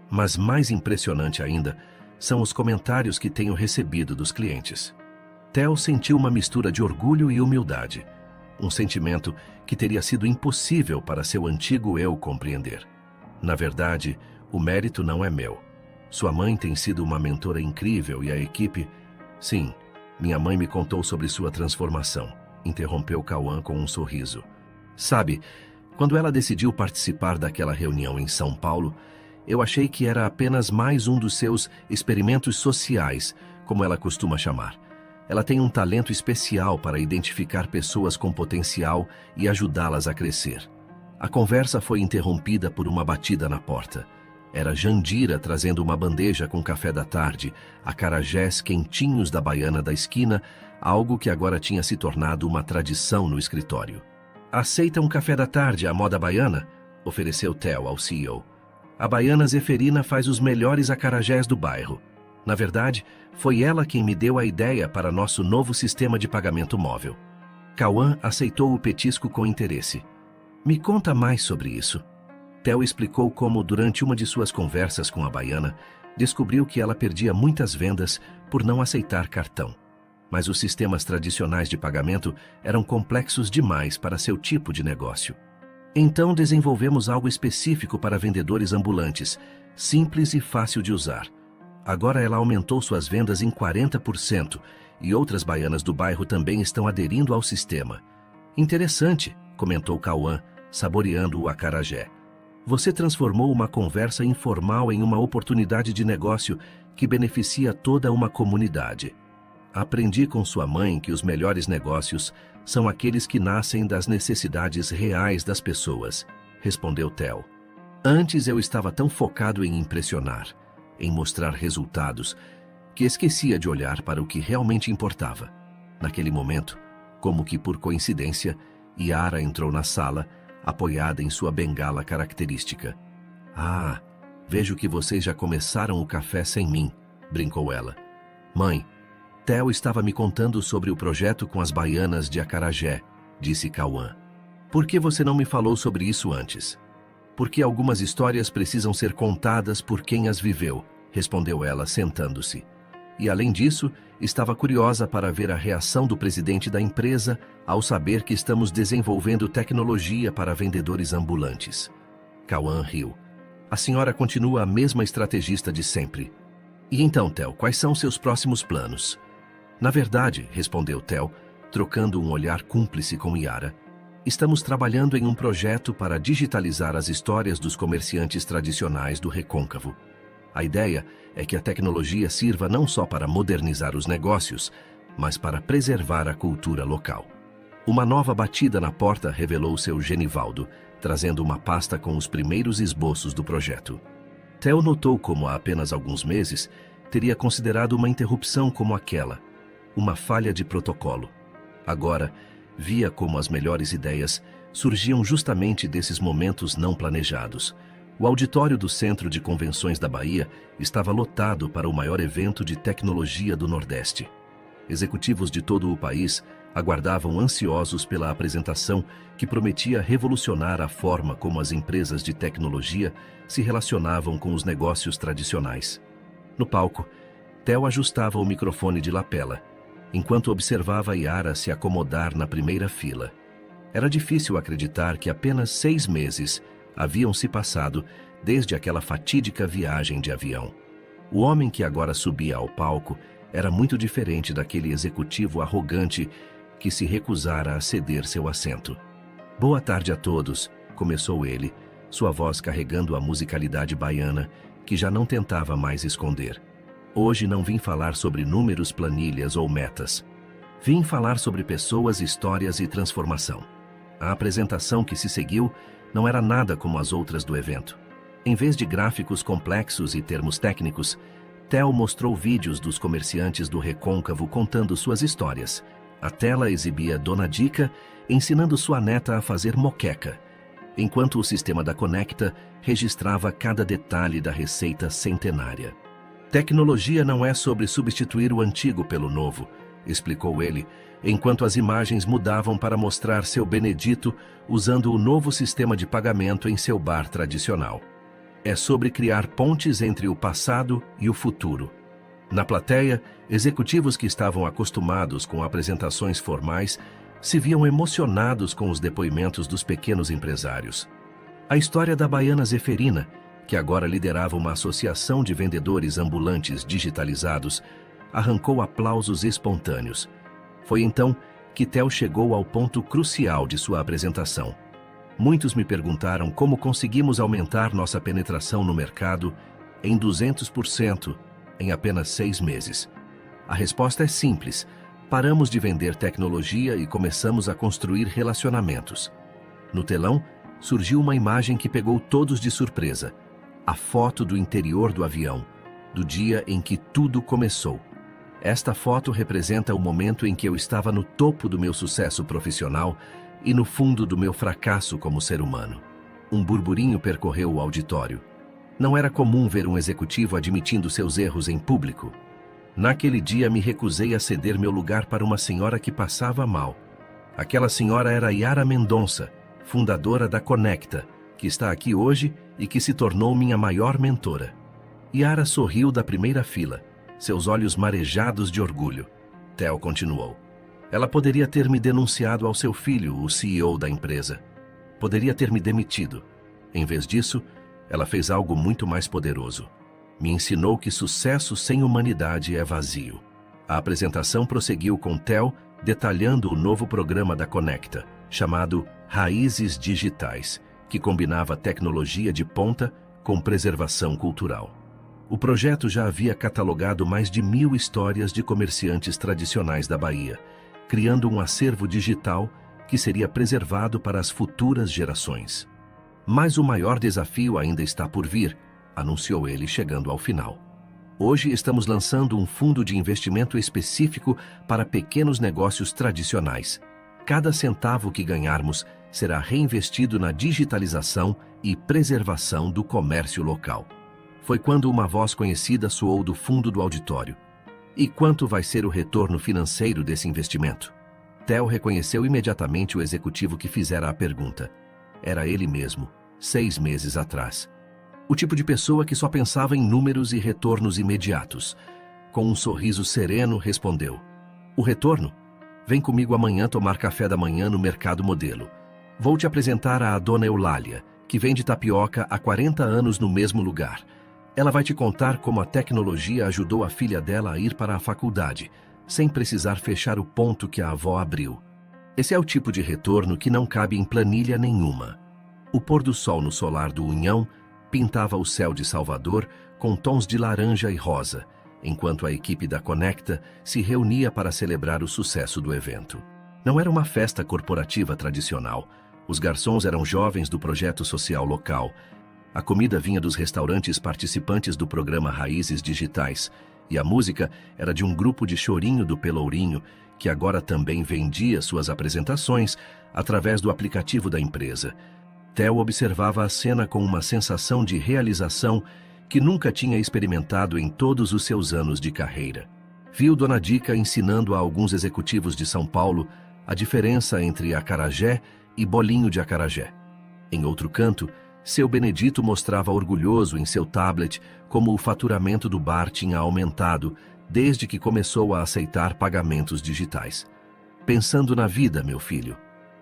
Mas mais impressionante ainda são os comentários que tenho recebido dos clientes. Theo sentiu uma mistura de orgulho e humildade, um sentimento que teria sido impossível para seu antigo eu compreender. Na verdade, o mérito não é meu. Sua mãe tem sido uma mentora incrível e a equipe... Sim, minha mãe me contou sobre sua transformação, interrompeu Cauã com um sorriso. Sabe, quando ela decidiu participar daquela reunião em São Paulo, eu achei que era apenas mais um dos seus experimentos sociais, como ela costuma chamar. Ela tem um talento especial para identificar pessoas com potencial e ajudá-las a crescer. A conversa foi interrompida por uma batida na porta. Era Jandira trazendo uma bandeja com café da tarde, acarajés quentinhos da baiana da esquina, algo que agora tinha se tornado uma tradição no escritório. Aceita um café da tarde à moda baiana? Ofereceu Theo ao CEO. A baiana Zeferina faz os melhores acarajés do bairro. Na verdade, foi ela quem me deu a ideia para nosso novo sistema de pagamento móvel. Cauã aceitou o petisco com interesse. Me conta mais sobre isso. Theo explicou como, durante uma de suas conversas com a baiana, descobriu que ela perdia muitas vendas por não aceitar cartão. Mas os sistemas tradicionais de pagamento eram complexos demais para seu tipo de negócio. Então desenvolvemos algo específico para vendedores ambulantes, simples e fácil de usar. Agora ela aumentou suas vendas em 40% e outras baianas do bairro também estão aderindo ao sistema. Interessante, comentou Cauã, saboreando o acarajé. Você transformou uma conversa informal em uma oportunidade de negócio que beneficia toda uma comunidade. Aprendi com sua mãe que os melhores negócios são aqueles que nascem das necessidades reais das pessoas, respondeu Theo. Antes eu estava tão focado em impressionar, em mostrar resultados, que esquecia de olhar para o que realmente importava. Naquele momento, como que por coincidência, Yara entrou na sala, apoiada em sua bengala característica. Ah, vejo que vocês já começaram o café sem mim, brincou ela. Mãe, Theo estava me contando sobre o projeto com as baianas de acarajé, disse Cauã. Por que você não me falou sobre isso antes? Porque algumas histórias precisam ser contadas por quem as viveu, respondeu ela, sentando-se. E além disso, estava curiosa para ver a reação do presidente da empresa ao saber que estamos desenvolvendo tecnologia para vendedores ambulantes. Cauã riu. A senhora continua a mesma estrategista de sempre. E então, Theo, quais são seus próximos planos? Na verdade, respondeu Theo, trocando um olhar cúmplice com Yara, estamos trabalhando em um projeto para digitalizar as histórias dos comerciantes tradicionais do Recôncavo. A ideia é que a tecnologia sirva não só para modernizar os negócios, mas para preservar a cultura local. Uma nova batida na porta revelou seu Genivaldo, trazendo uma pasta com os primeiros esboços do projeto. Theo notou como há apenas alguns meses teria considerado uma interrupção como aquela, uma falha de protocolo. Agora, via como as melhores ideias surgiam justamente desses momentos não planejados. O auditório do Centro de Convenções da Bahia estava lotado para o maior evento de tecnologia do Nordeste. Executivos de todo o país aguardavam ansiosos pela apresentação que prometia revolucionar a forma como as empresas de tecnologia se relacionavam com os negócios tradicionais. No palco, Theo ajustava o microfone de lapela, enquanto observava Yara se acomodar na primeira fila. Era difícil acreditar que apenas 6 meses haviam se passado desde aquela fatídica viagem de avião. O homem que agora subia ao palco era muito diferente daquele executivo arrogante que se recusara a ceder seu assento. "Boa tarde a todos", começou ele, sua voz carregando a musicalidade baiana, que já não tentava mais esconder. "Hoje não vim falar sobre números, planilhas ou metas. Vim falar sobre pessoas, histórias e transformação." A apresentação que se seguiu não era nada como as outras do evento. Em vez de gráficos complexos e termos técnicos, Theo mostrou vídeos dos comerciantes do Recôncavo contando suas histórias. A tela exibia Dona Dica ensinando sua neta a fazer moqueca, enquanto o sistema da Conecta registrava cada detalhe da receita centenária. "Tecnologia não é sobre substituir o antigo pelo novo", explicou ele, enquanto as imagens mudavam para mostrar seu Benedito usando o novo sistema de pagamento em seu bar tradicional. "É sobre criar pontes entre o passado e o futuro." Na plateia, executivos que estavam acostumados com apresentações formais se viam emocionados com os depoimentos dos pequenos empresários. A história da baiana Zeferina, que agora liderava uma associação de vendedores ambulantes digitalizados, arrancou aplausos espontâneos. Foi então que Theo chegou ao ponto crucial de sua apresentação. "Muitos me perguntaram como conseguimos aumentar nossa penetração no mercado em 200% em apenas 6 meses. A resposta é simples: paramos de vender tecnologia e começamos a construir relacionamentos." No telão, surgiu uma imagem que pegou todos de surpresa: a foto do interior do avião, do dia em que tudo começou. Esta foto representa o momento em que eu estava no topo do meu sucesso profissional e no fundo do meu fracasso como ser humano. Um burburinho percorreu o auditório. Não era comum ver um executivo admitindo seus erros em público. "Naquele dia me recusei a ceder meu lugar para uma senhora que passava mal. Aquela senhora era Yara Mendonça, fundadora da Conecta, que está aqui hoje e que se tornou minha maior mentora." Yara sorriu da primeira fila, seus olhos marejados de orgulho. Theo continuou: "Ela poderia ter me denunciado ao seu filho, o CEO da empresa. Poderia ter me demitido. Em vez disso, ela fez algo muito mais poderoso. Me ensinou que sucesso sem humanidade é vazio." A apresentação prosseguiu com Theo detalhando o novo programa da Conecta, chamado Raízes Digitais, que combinava tecnologia de ponta com preservação cultural. O projeto já havia catalogado mais de 1.000 histórias de comerciantes tradicionais da Bahia, criando um acervo digital que seria preservado para as futuras gerações. "Mas o maior desafio ainda está por vir", anunciou ele chegando ao final. "Hoje estamos lançando um fundo de investimento específico para pequenos negócios tradicionais. Cada centavo que ganharmos será reinvestido na digitalização e preservação do comércio local." Foi quando uma voz conhecida soou do fundo do auditório: "E quanto vai ser o retorno financeiro desse investimento?" Theo reconheceu imediatamente o executivo que fizera a pergunta. Era ele mesmo, 6 meses atrás. O tipo de pessoa que só pensava em números e retornos imediatos. Com um sorriso sereno, respondeu: "O retorno? Vem comigo amanhã tomar café da manhã no Mercado Modelo. Vou te apresentar a dona Eulália, que vende tapioca há 40 anos no mesmo lugar. Ela vai te contar como a tecnologia ajudou a filha dela a ir para a faculdade, sem precisar fechar o ponto que a avó abriu. Esse é o tipo de retorno que não cabe em planilha nenhuma." O pôr do sol no solar do Unhão pintava o céu de Salvador com tons de laranja e rosa, enquanto a equipe da Conecta se reunia para celebrar o sucesso do evento. Não era uma festa corporativa tradicional. Os garçons eram jovens do projeto social local. A comida vinha dos restaurantes participantes do programa Raízes Digitais, e a música era de um grupo de chorinho do Pelourinho, que agora também vendia suas apresentações através do aplicativo da empresa. Theo observava a cena com uma sensação de realização que nunca tinha experimentado em todos os seus anos de carreira. Viu Dona Dica ensinando a alguns executivos de São Paulo a diferença entre acarajé e bolinho de acarajé. Em outro canto, seu Benedito mostrava orgulhoso em seu tablet como o faturamento do bar tinha aumentado desde que começou a aceitar pagamentos digitais. Pensando na vida, meu filho,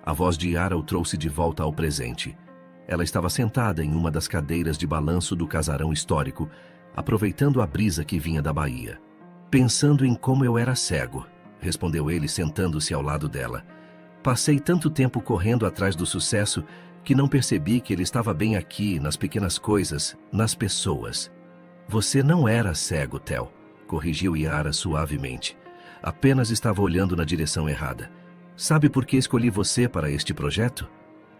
a voz de Yara o trouxe de volta ao presente. Ela estava sentada em uma das cadeiras de balanço do casarão histórico, aproveitando a brisa que vinha da Bahia. Pensando em como eu era cego, respondeu ele sentando-se ao lado dela. Passei tanto tempo correndo atrás do sucesso que não percebi que ele estava bem aqui, nas pequenas coisas, nas pessoas. Você não era cego, Theo, corrigiu Yara suavemente. Apenas estava olhando na direção errada. Sabe por que escolhi você para este projeto?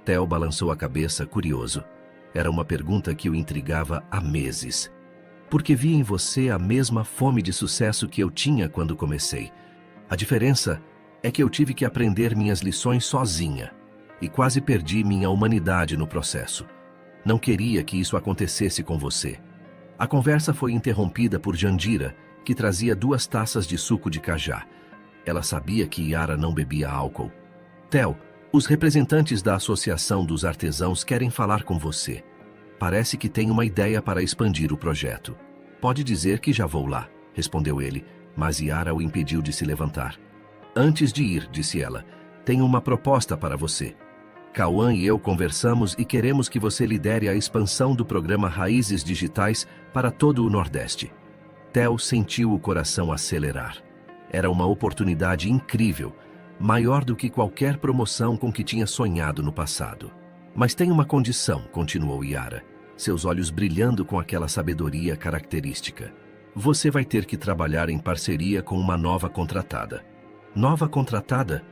Theo balançou a cabeça, curioso. Era uma pergunta que o intrigava há meses. Porque vi em você a mesma fome de sucesso que eu tinha quando comecei. A diferença é que eu tive que aprender minhas lições sozinha e quase perdi minha humanidade no processo. Não queria que isso acontecesse com você. A conversa foi interrompida por Jandira, que trazia 2 taças de suco de cajá. Ela sabia que Yara não bebia álcool. Theo, os representantes da Associação dos Artesãos querem falar com você. Parece que tem uma ideia para expandir o projeto. Pode dizer que já vou lá, respondeu ele, mas Yara o impediu de se levantar. Antes de ir, disse ela, tenho uma proposta para você. Cauã e eu conversamos e queremos que você lidere a expansão do programa Raízes Digitais para todo o Nordeste. Theo sentiu o coração acelerar. Era uma oportunidade incrível, maior do que qualquer promoção com que tinha sonhado no passado. Mas tem uma condição, continuou Yara, seus olhos brilhando com aquela sabedoria característica. Você vai ter que trabalhar em parceria com uma nova contratada. Nova contratada?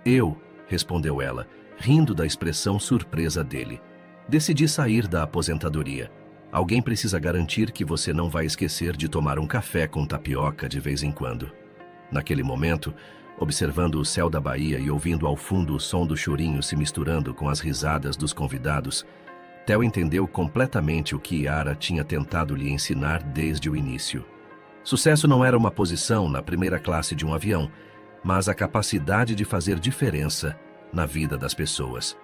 Eu, respondeu ela, rindo da expressão surpresa dele. Decidi sair da aposentadoria. Alguém precisa garantir que você não vai esquecer de tomar um café com tapioca de vez em quando. Naquele momento, observando o céu da Bahia e ouvindo ao fundo o som do chorinho se misturando com as risadas dos convidados, Theo entendeu completamente o que Yara tinha tentado lhe ensinar desde o início. Sucesso não era uma posição na primeira classe de um avião, mas a capacidade de fazer diferença na vida das pessoas.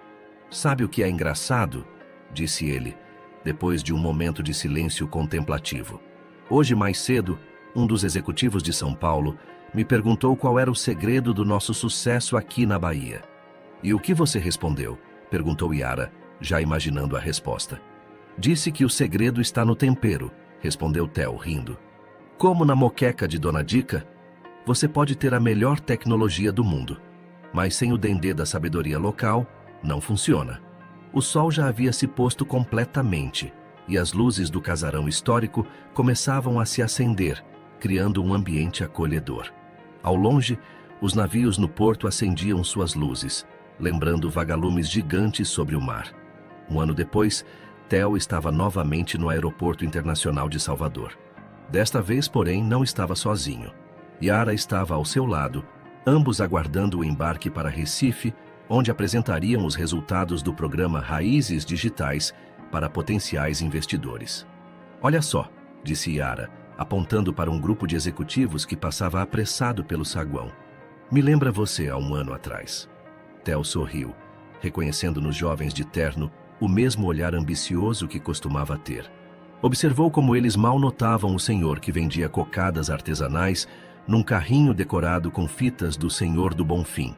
Sabe o que é engraçado? Disse ele, depois de um momento de silêncio contemplativo. Hoje mais cedo, um dos executivos de São Paulo me perguntou qual era o segredo do nosso sucesso aqui na Bahia. E o que você respondeu? Perguntou Yara, já imaginando a resposta. Disse que o segredo está no tempero, respondeu Theo, rindo. Como na moqueca de Dona Dica, você pode ter a melhor tecnologia do mundo, mas sem o dendê da sabedoria local, não funciona. O sol já havia se posto completamente, e as luzes do casarão histórico começavam a se acender, criando um ambiente acolhedor. Ao longe, os navios no porto acendiam suas luzes, lembrando vagalumes gigantes sobre o mar. Um ano depois, Theo estava novamente no Aeroporto Internacional de Salvador. Desta vez, porém, não estava sozinho. Yara estava ao seu lado, ambos aguardando o embarque para Recife, onde apresentariam os resultados do programa Raízes Digitais para potenciais investidores. Olha só, disse Yara, apontando para um grupo de executivos que passava apressado pelo saguão. Me lembra você há um ano atrás. Theo sorriu, reconhecendo nos jovens de terno o mesmo olhar ambicioso que costumava ter. Observou como eles mal notavam o senhor que vendia cocadas artesanais num carrinho decorado com fitas do Senhor do Bonfim.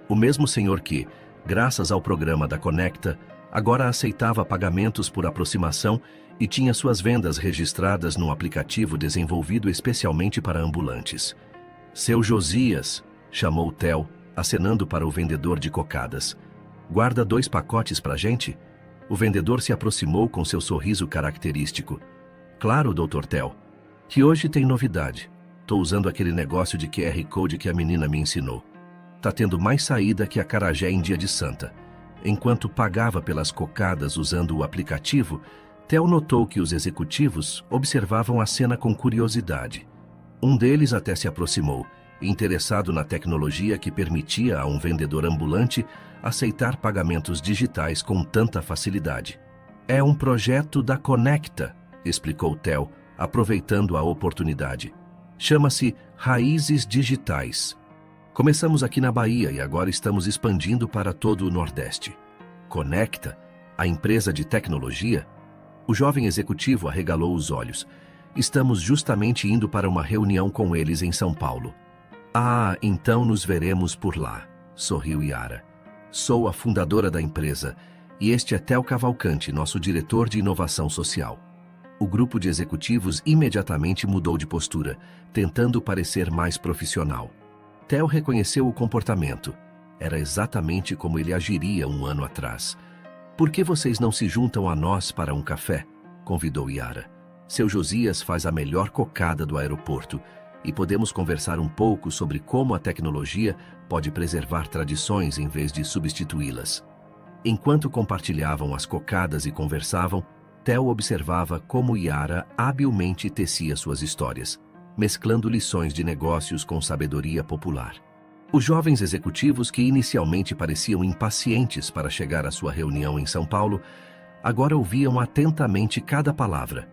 O mesmo senhor que, graças ao programa da Conecta, agora aceitava pagamentos por aproximação e tinha suas vendas registradas num aplicativo desenvolvido especialmente para ambulantes. Seu Josias, chamou Theo, acenando para o vendedor de cocadas. Guarda 2 pacotes pra gente? O vendedor se aproximou com seu sorriso característico. Claro, Dr. Theo, que hoje tem novidade. Tô usando aquele negócio de QR Code que a menina me ensinou. Tá tendo mais saída que acarajé em dia de santa. Enquanto pagava pelas cocadas usando o aplicativo, Theo notou que os executivos observavam a cena com curiosidade. Um deles até se aproximou, interessado na tecnologia que permitia a um vendedor ambulante aceitar pagamentos digitais com tanta facilidade. É um projeto da Conecta, explicou Theo, aproveitando a oportunidade. Chama-se Raízes Digitais. Começamos aqui na Bahia e agora estamos expandindo para todo o Nordeste. Conecta, a empresa de tecnologia? O jovem executivo arregalou os olhos. Estamos justamente indo para uma reunião com eles em São Paulo. Ah, então nos veremos por lá, sorriu Yara. Sou a fundadora da empresa e este é Theo Cavalcante, nosso diretor de inovação social. O grupo de executivos imediatamente mudou de postura, tentando parecer mais profissional. Theo reconheceu o comportamento. Era exatamente como ele agiria um ano atrás. Por que vocês não se juntam a nós para um café? Convidou Yara. Seu Josias faz a melhor cocada do aeroporto e podemos conversar um pouco sobre como a tecnologia pode preservar tradições em vez de substituí-las. Enquanto compartilhavam as cocadas e conversavam, Theo observava como Yara habilmente tecia suas histórias, mesclando lições de negócios com sabedoria popular. Os jovens executivos que inicialmente pareciam impacientes para chegar à sua reunião em São Paulo, agora ouviam atentamente cada palavra.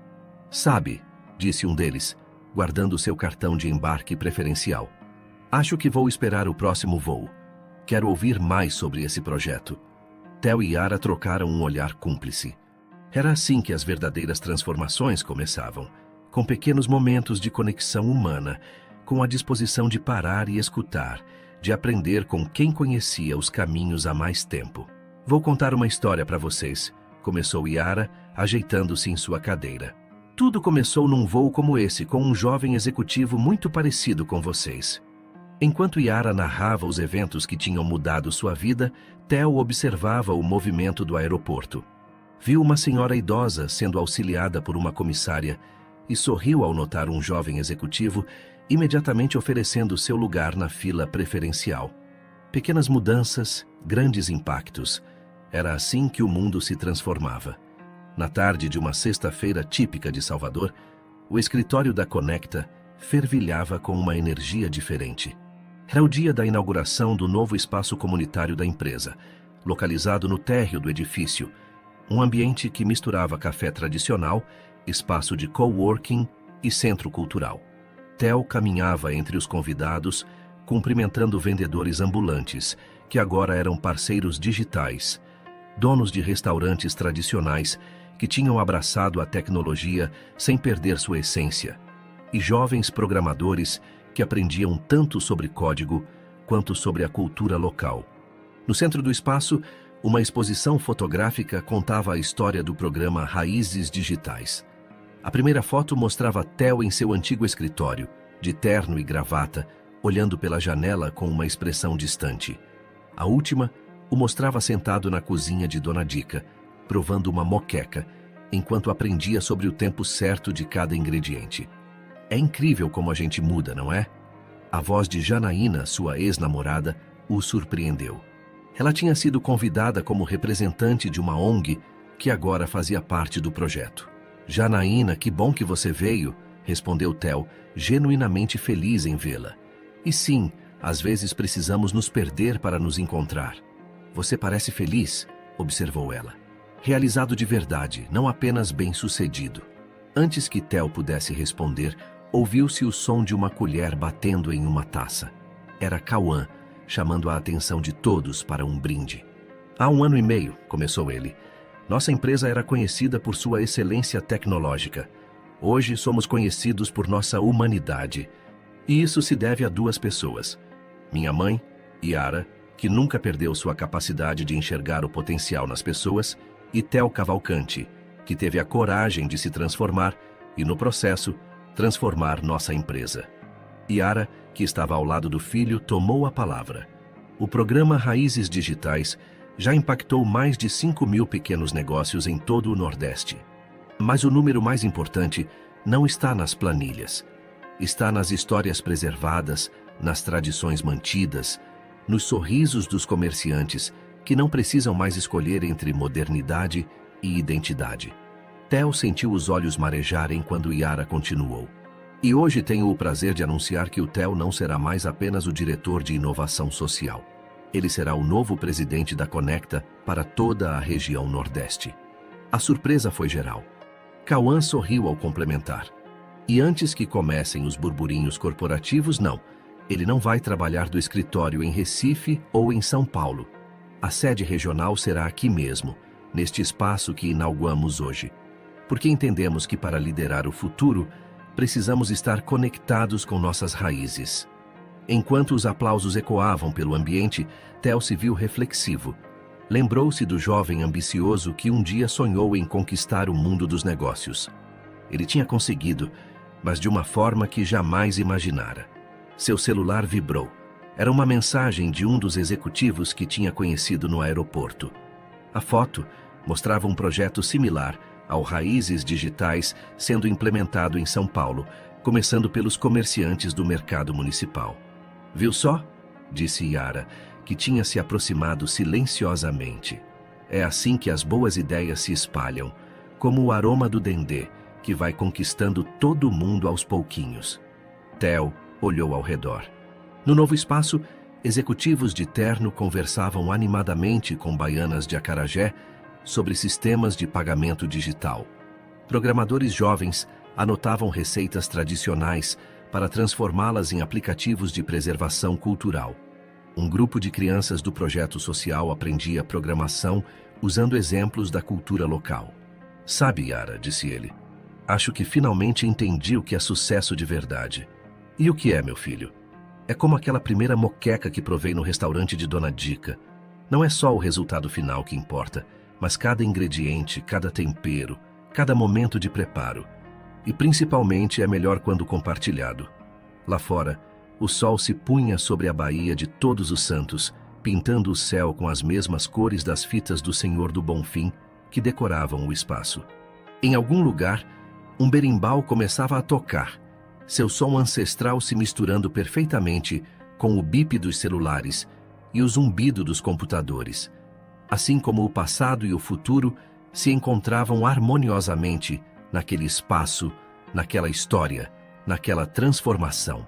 Sabe, disse um deles, guardando seu cartão de embarque preferencial. Acho que vou esperar o próximo voo. Quero ouvir mais sobre esse projeto. Theo e Yara trocaram um olhar cúmplice. Era assim que as verdadeiras transformações começavam, com pequenos momentos de conexão humana, com a disposição de parar e escutar, de aprender com quem conhecia os caminhos há mais tempo. Vou contar uma história para vocês, começou Yara, ajeitando-se em sua cadeira. Tudo começou num voo como esse, com um jovem executivo muito parecido com vocês. Enquanto Yara narrava os eventos que tinham mudado sua vida, Theo observava o movimento do aeroporto. Viu uma senhora idosa sendo auxiliada por uma comissária e sorriu ao notar um jovem executivo imediatamente oferecendo seu lugar na fila preferencial. Pequenas mudanças, grandes impactos. Era assim que o mundo se transformava. Na tarde de uma sexta-feira típica de Salvador, o escritório da Conecta fervilhava com uma energia diferente. Era o dia da inauguração do novo espaço comunitário da empresa, localizado no térreo do edifício, um ambiente que misturava café tradicional, espaço de coworking e centro cultural. Theo caminhava entre os convidados, cumprimentando vendedores ambulantes, que agora eram parceiros digitais, donos de restaurantes tradicionais que tinham abraçado a tecnologia sem perder sua essência, e jovens programadores que aprendiam tanto sobre código quanto sobre a cultura local. No centro do espaço, uma exposição fotográfica contava a história do programa Raízes Digitais. A primeira foto mostrava Theo em seu antigo escritório, de terno e gravata, olhando pela janela com uma expressão distante. A última o mostrava sentado na cozinha de Dona Dica, provando uma moqueca, enquanto aprendia sobre o tempo certo de cada ingrediente. É incrível como a gente muda, não é? A voz de Janaína, sua ex-namorada, o surpreendeu. Ela tinha sido convidada como representante de uma ONG que agora fazia parte do projeto. Janaína, que bom que você veio, respondeu Theo, genuinamente feliz em vê-la. E sim, às vezes precisamos nos perder para nos encontrar. Você parece feliz, observou ela. Realizado de verdade, não apenas bem-sucedido. Antes que Theo pudesse responder, ouviu-se o som de uma colher batendo em uma taça. Era Cauã, chamando a atenção de todos para um brinde. Há 1 ano e meio, começou ele, nossa empresa era conhecida por sua excelência tecnológica. Hoje somos conhecidos por nossa humanidade. E isso se deve a 2 pessoas. Minha mãe, Yara, que nunca perdeu sua capacidade de enxergar o potencial nas pessoas, e Theo Cavalcante, que teve a coragem de se transformar e, no processo, transformar nossa empresa. Yara, que estava ao lado do filho, tomou a palavra. O programa Raízes Digitais já impactou mais de 5.000 pequenos negócios em todo o Nordeste. Mas o número mais importante não está nas planilhas. Está nas histórias preservadas, nas tradições mantidas, nos sorrisos dos comerciantes que não precisam mais escolher entre modernidade e identidade. Theo sentiu os olhos marejarem quando Yara continuou. E hoje tenho o prazer de anunciar que o Theo não será mais apenas o diretor de inovação social. Ele será o novo presidente da Conecta para toda a região Nordeste. A surpresa foi geral. Cauã sorriu ao complementar. E antes que comecem os burburinhos corporativos, não. Ele não vai trabalhar do escritório em Recife ou em São Paulo. A sede regional será aqui mesmo, neste espaço que inauguramos hoje. Porque entendemos que para liderar o futuro, precisamos estar conectados com nossas raízes. Enquanto os aplausos ecoavam pelo ambiente, Theo se viu reflexivo. Lembrou-se do jovem ambicioso que um dia sonhou em conquistar o mundo dos negócios. Ele tinha conseguido, mas de uma forma que jamais imaginara. Seu celular vibrou. Era uma mensagem de um dos executivos que tinha conhecido no aeroporto. A foto mostrava um projeto similar ao Raízes Digitais sendo implementado em São Paulo, começando pelos comerciantes do mercado municipal. Viu só? Disse Yara, que tinha se aproximado silenciosamente. É assim que as boas ideias se espalham, como o aroma do dendê, que vai conquistando todo mundo aos pouquinhos. Theo olhou ao redor. No novo espaço, executivos de terno conversavam animadamente com baianas de acarajé sobre sistemas de pagamento digital. Programadores jovens anotavam receitas tradicionais para transformá-las em aplicativos de preservação cultural. Um grupo de crianças do projeto social aprendia programação usando exemplos da cultura local. Sabe, Yara, disse ele, acho que finalmente entendi o que é sucesso de verdade. E o que é, meu filho? É como aquela primeira moqueca que provei no restaurante de Dona Dica. Não é só o resultado final que importa, mas cada ingrediente, cada tempero, cada momento de preparo. E principalmente é melhor quando compartilhado. Lá fora, o sol se punha sobre a Baía de Todos os Santos, pintando o céu com as mesmas cores das fitas do Senhor do Bonfim que decoravam o espaço. Em algum lugar, um berimbau começava a tocar, seu som ancestral se misturando perfeitamente com o bip dos celulares e o zumbido dos computadores, assim como o passado e o futuro se encontravam harmoniosamente naquele espaço, naquela história, naquela transformação.